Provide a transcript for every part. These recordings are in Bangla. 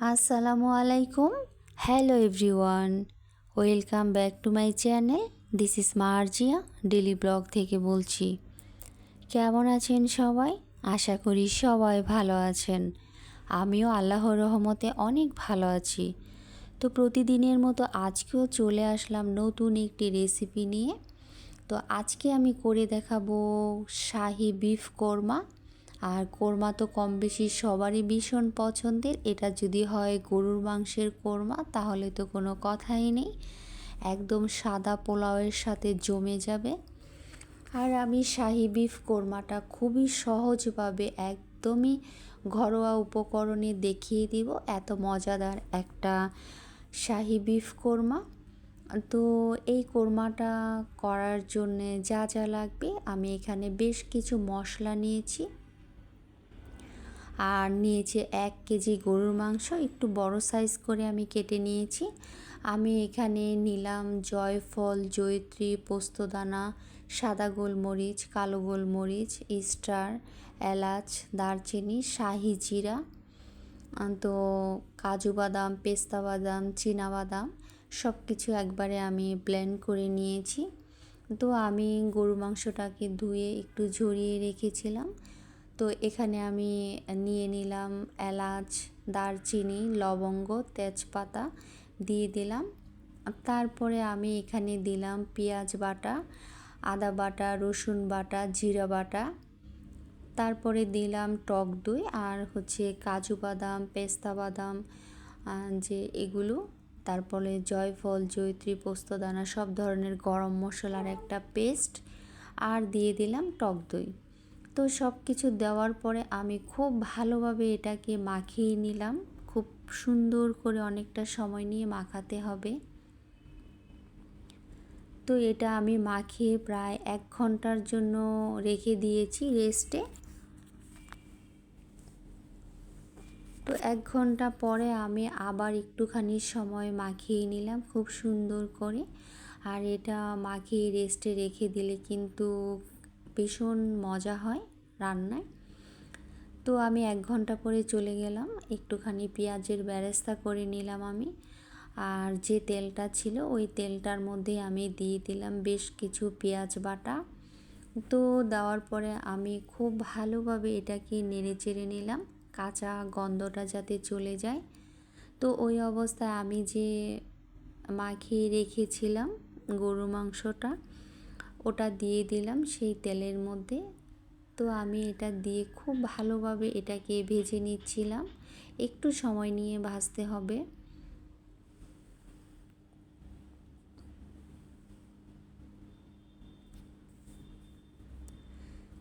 আসসালামু আলাইকুম। Hello everyone, welcome back to my channel. This is Marjia daily blog থেকে বলছি। কেমন আছেন সবাই? আশা করি সবাই ভালো আছেন। আমিও আল্লাহর রহমতে অনেক ভালো আছি। তো প্রতিদিনের মতো আজকেও চলে আসলাম নতুন একটি রেসিপি নিয়ে। তো আজকে আমি করে দেখাবো শাহি বিফ কোরমা। আর কোরমা তো কম বেশি সবারই ভীষণ পছন্দের। এটা যদি হয় গরুর মাংসের কোরমা তাহলে তো কোনো কথাই নেই, একদম সাদা পোলাওয়ের সাথে জমে যাবে। আর আমি শাহি বিফ কোরমাটা খুবই সহজভাবে একদমই ঘরোয়া উপকরণে দেখিয়ে দিব। এত মজাদার একটা শাহি বিফ কোরমা। তো এই কোরমাটা করার জন্যে যা যা লাগবে, আমি এখানে বেশ কিছু মশলা নিয়েছি। আর নিয়েছি 1 কেজি গরুর মাংস, একটু বড় সাইজ করে আমি কেটে নিয়েছি। আমি এখানে নিলাম জয়ফল, জয়িত্রী, পোস্তদানা, সাদা গোলমরিচ, কালো গোলমরিচ, স্টার, এলাচ, দারচিনি, শাহি জিরা, তো কাজু বাদাম, পেস্তা বাদাম, চীনা বাদাম সব কিছু একবারে আমি ব্লেন্ড করে নিয়েছি। তো আমি গরু মাংসটাকে ধুয়ে একটু ঝরিয়ে রেখেছিলাম। তো এখানে আমি নিয়ে নিলাম এলাচ, দারচিনি, লবঙ্গ, তেজপাতা দিয়ে দিলাম। তারপরে আমি এখানে দিলাম পেঁয়াজ বাটা, আদা বাটা, রসুন বাটা, জিরা বাটা। তারপরে দিলাম টক দই আর কাজু বাদাম, পেস্তা বাদাম, যে এগুলো। তারপরে জয়ফল, জয়িত্রী, পোস্তদানা, সব ধরনের গরম মশলার একটা পেস্ট, আর দিয়ে দিলাম টক দই। তো সব কিছু দেওয়ার পরে আমি খুব ভালোভাবে এটাকে মাখিয়ে নিলাম। খুব সুন্দর করে অনেকটা সময় নিয়ে মাখাতে হবে। তো এটা আমি মাখিয়ে প্রায় 1 ঘন্টার জন্য রেখে দিয়েছি রেস্টে। তো 1 ঘন্টা পরে আমি আবার একটুখানি সময় মাখিয়ে নিলাম খুব সুন্দর করে। আর এটা মাখিয়ে রেস্টে রেখে দিলে কিন্তু ভীষণ মজা হয় রান্নায়। তো আমি 1 ঘন্টা পরে চলে গেলাম, একটুখানি পেঁয়াজের বেরেস্তা করে নিলাম আমি। আর যে তেলটা ছিল ওই তেলটার মধ্যে আমি দিয়ে দিলাম বেশ কিছু পেঁয়াজ বাটা। তো দেওয়ার পরে আমি খুব ভালোভাবে এটাকে নেড়ে চেড়ে নিলাম, কাঁচা গন্ধটা যাতে চলে যায়। তো ওই অবস্থায় আমি যে মাখিয়ে রেখেছিলাম গরু মাংসটা, ওটা দিয়ে দিলাম সেই তেলের মধ্যে। তো আমি এটা দিয়ে খুব ভালোভাবে এটাকে ভেজে নিচ্ছিলাম। একটু সময় নিয়ে ভাজতে হবে।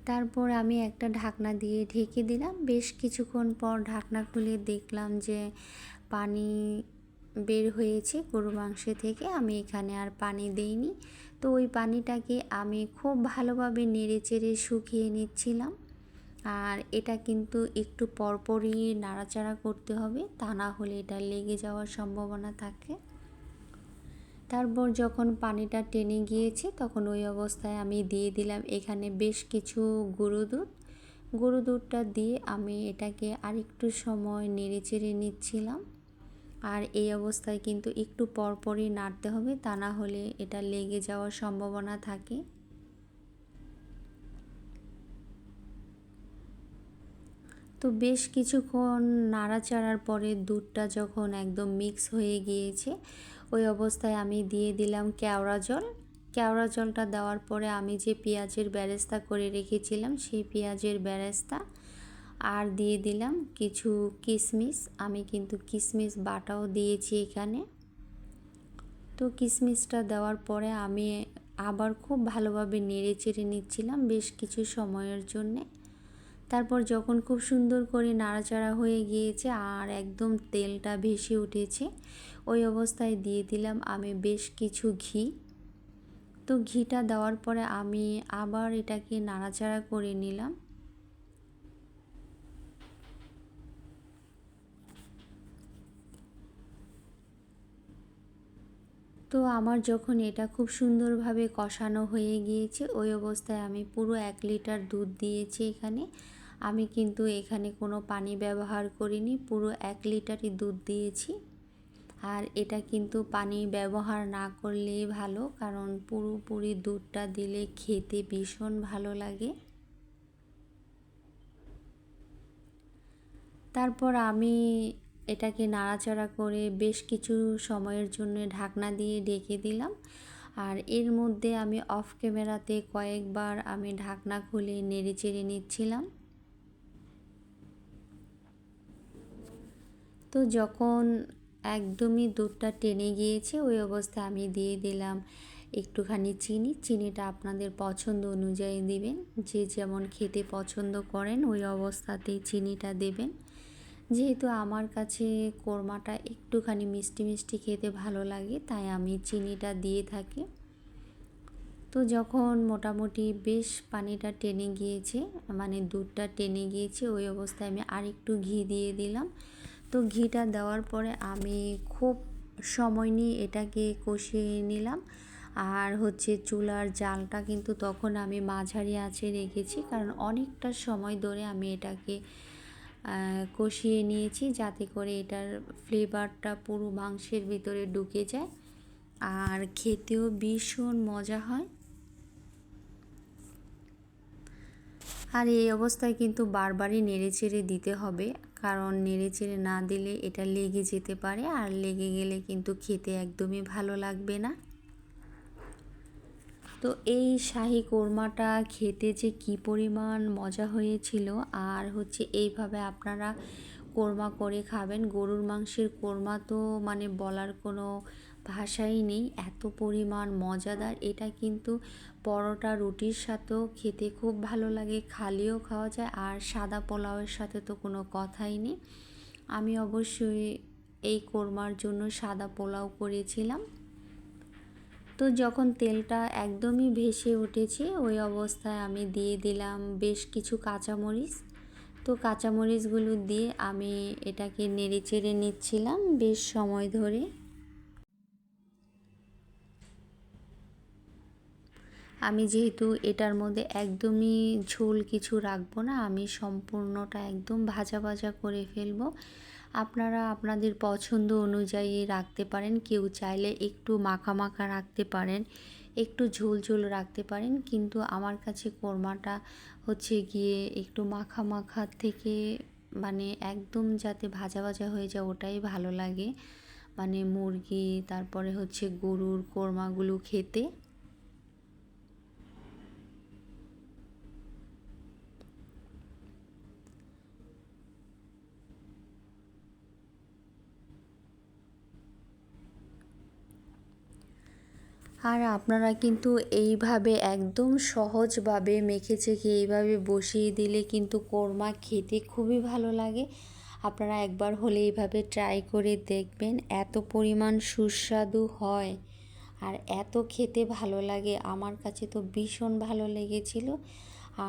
তারপর আমি একটা ঢাকনা দিয়ে ঢেকে দিলাম। বেশ কিছুক্ষণ পর ঢাকনা খুলে দেখলাম যে পানি বের হয়েছে গরু মাংস থেকে। আমি এখানে আর পানি দেইনি। তো ওই পানিটাকে আমি খুব ভালোভাবে নেড়ে চেড়ে শুকিয়ে নিচ্ছিলাম। আর এটা কিন্তু একটু পরপরই নাড়াচাড়া করতে হবে, তা না হলে এটা লেগে যাওয়ার সম্ভাবনা থাকে। তারপর যখন পানিটা টেনে গিয়েছে তখন ওই অবস্থায় আমি দিয়ে দিলাম এখানে বেশ কিছু গরু দুধ। গরু দুধটা দিয়ে আমি এটাকে আরেকটু সময় নেড়ে চেড়ে নিচ্ছিলাম। আর এই অবস্থায় কিন্তু একটু পরপরই নাড়তে হবে, তা না হলে এটা লেগে যাওয়ার সম্ভাবনা থাকে। তো বেশ কিছুক্ষণ নাড়াচাড়ার পরে দুধটা যখন একদম মিক্স হয়ে গিয়েছে ওই অবস্থায় আমি দিয়ে দিলাম কেওড়া জল। কেওড়া জলটা দেওয়ার পরে আমি যে পেঁয়াজের বেরেস্তা করে রেখেছিলাম সেই পেঁয়াজের বেরেস্তা, আর দিয়ে দিলাম কিছু কিশমিশ। আমি কিন্তু কিশমিশ বাটাও দিয়েছি এখানে। তো কিশমিশটা দেওয়ার পরে আমি আবার খুব ভালোভাবে নেড়ে চেড়ে নিচ্ছিলাম বেশ কিছু সময়ের জন্যে। তারপর যখন খুব সুন্দর করে নাড়াচাড়া হয়ে গিয়েছে আর একদম তেলটা ভেসে উঠেছে ওই অবস্থায় দিয়ে দিলাম আমি বেশ কিছু ঘি। তো ঘিটা দেওয়ার পরে আমি আবার এটাকে নাড়াচাড়া করে নিলাম। তো আমার যখন এটা খুব সুন্দরভাবে কষানো হয়ে গিয়েছে ওই অবস্থায় আমি পুরো 1 লিটার দুধ দিয়েছি এখানে। আমি কিন্তু এখানে কোনো পানি ব্যবহার করিনি, পুরো 1 লিটারই দুধ দিয়েছি। আর এটা কিন্তু পানি ব্যবহার না করলেই ভালো, কারণ পুরোপুরি দুধটা দিলে খেতে ভীষণ ভালো লাগে। তারপর আমি এটাকে নাড়াচাড়া করে বেশ কিছু সময়ের জন্য ঢাকনা দিয়ে ঢেকে দিলাম। আর এর মধ্যে আমি অফ ক্যামেরাতে কয়েকবার আমি ঢাকনা খুলে নেড়েচেড়ে নিচ্ছিলাম। তো যখন একদমই দুধটা টেনে গিয়েছে ওই অবস্থায় আমি দিয়ে দিলাম একটুখানি চিনি। চিনিটা আপনাদের পছন্দ অনুযায়ী দিবেন, যে যেমন খেতে পছন্দ করেন ওই অবস্থাতেই চিনিটা দেবেন। যেহেতু আমার কাছে কোরমাটা একটুখানি মিষ্টি মিষ্টি খেতে ভালো লাগে, তাই আমি চিনিটা দিয়ে থাকি। তো যখন মোটামুটি বেশ পানিটা টেনে গিয়েছে, মানে দুধটা টেনে গিয়েছে, ওই অবস্থায় আমি আরেকটু ঘি দিয়ে দিলাম। তো ঘিটা দেওয়ার পরে আমি খুব সময় নিয়ে এটাকে কষিয়ে নিলাম। আর চুলার জালটা কিন্তু তখন আমি মাঝারি আঁচে রেখেছি, কারণ অনেকটা সময় ধরে আমি এটাকে কষিয়ে নিয়েছি, যাতে করে এটার ফ্লেভারটা পুরো মাংসের ভিতরে ঢুকে যায় আর খেতেও ভীষণ মজা হয়। আর এই অবস্থায় কিন্তু বারবারই নেড়েচেড়ে দিতে হবে, কারণ নেড়েচেড়ে না দিলে এটা লেগে যেতে পারে, আর লেগে গেলে কিন্তু খেতে একদমই ভালো লাগবে না। তো এই শাহি কোরমাটা খেতে যে কী পরিমাণ মজা হয়েছিল। আর এইভাবে আপনারা কোরমা করে খাবেন। গরুর মাংসের কোরমা তো মানে বলার কোনো ভাষাই নেই, এত পরিমাণ মজাদার। এটা কিন্তু পরোটা রুটির সাথেও খেতে খুব ভালো লাগে, খালিও খাওয়া যায়, আর সাদা পোলাওয়ের সাথে তো কোনো কথাই নেই। আমি অবশ্যই এই কোরমার জন্য সাদা পোলাও করেছিলাম। তো যখন তেলটা একদমই ভেসে উঠেছে ওই অবস্থায় আমি দিয়ে দিলাম বেশ কিছু কাঁচামরিচ। তো কাঁচামরিচগুলো দিয়ে আমি এটাকে নেড়েচেড়ে নিচ্ছিলাম বেশ সময় ধরে। আমি যেহেতু এটার মধ্যে একদমই ঝোল কিছু রাখবো না, আমি সম্পূর্ণটা একদম ভাজা ভাজা করে ফেলবো। আপনারা আপনাদের পছন্দ অনুযায়ী রাখতে পারেন, কেউ চাইলে একটু মাখা মাখা রাখতে পারেন, একটু ঝোল ঝোল রাখতে পারেন, কিন্তু আমার কাছে কোরমাটা গিয়ে একটু মাখা মাখার থেকে মানে একদম যাতে ভাজা ভাজা হয়ে যায় ওটাই ভালো লাগে, মানে মুরগি তারপরে গরুর কোরমাগুলো খেতে। আর আপনারা কিন্তু এইভাবে একদম সহজভাবে মেখে চেখে এইভাবে বসিয়ে দিলে কিন্তু কোরমা খেতে খুবই ভালো লাগে। আপনারা একবার হলে এইভাবে ট্রাই করে দেখবেন, এত পরিমাণ সুস্বাদু হয় আর এত খেতে ভালো লাগে। আমার কাছে তো ভীষণ ভালো লেগেছিল,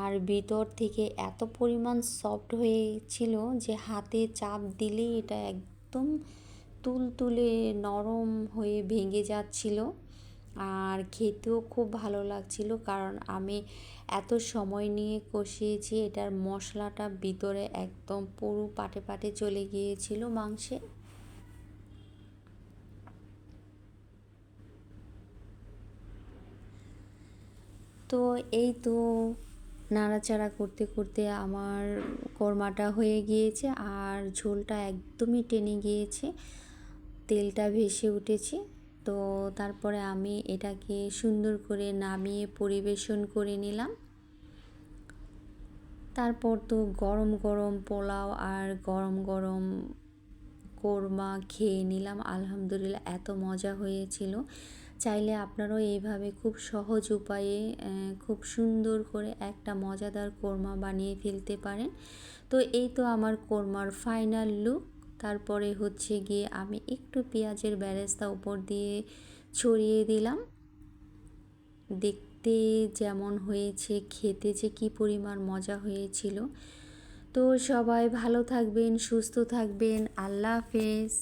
আর ভিতর থেকে এত পরিমাণ সফট হয়েছিল যে হাতে চাপ দিলেই এটা একদম তুলতুলে নরম হয়ে ভেঙে যাচ্ছিল। আর খেতেও খুব ভালো লাগছিল, কারণ আমি এত সময় নিয়ে কষিয়েছি, এটার মশলাটা ভিতরে একদম পুরো পাটে পাটে চলে গিয়েছিল মাংসে। তো এই তো নাড়াচাড়া করতে করতে আমার কোরমাটা হয়ে গিয়েছে, আর ঝোলটা একদমই টেনে গিয়েছে, তেলটা ভেসে উঠেছে। তো তারপরে আমি এটাকে সুন্দর করে নামিয়ে পরিবেশন করে নিলাম। তারপর তো গরম গরম পোলাও আর গরম গরম কোরমা খেয়ে নিলাম। আলহামদুলিল্লাহ, এত মজা হয়েছিল। চাইলে আপনারাও এইভাবে খুব সহজ উপায়ে খুব সুন্দর করে একটা মজাদার কোরমা বানিয়ে ফেলতে পারেন। তো এই তো আমার কোরমার ফাইনাল লুক। তারপরে গিয়ে আমি একটু পেঁয়াজের বেরেস্তা উপর দিয়ে ছড়িয়ে দিলাম। দেখতে যেমন হয়েছে, খেতে যে কী পরিমাণ মজা হয়েছিল। তো সবাই ভালো থাকবেন, সুস্থ থাকবেন। আল্লাহ হাফেজ।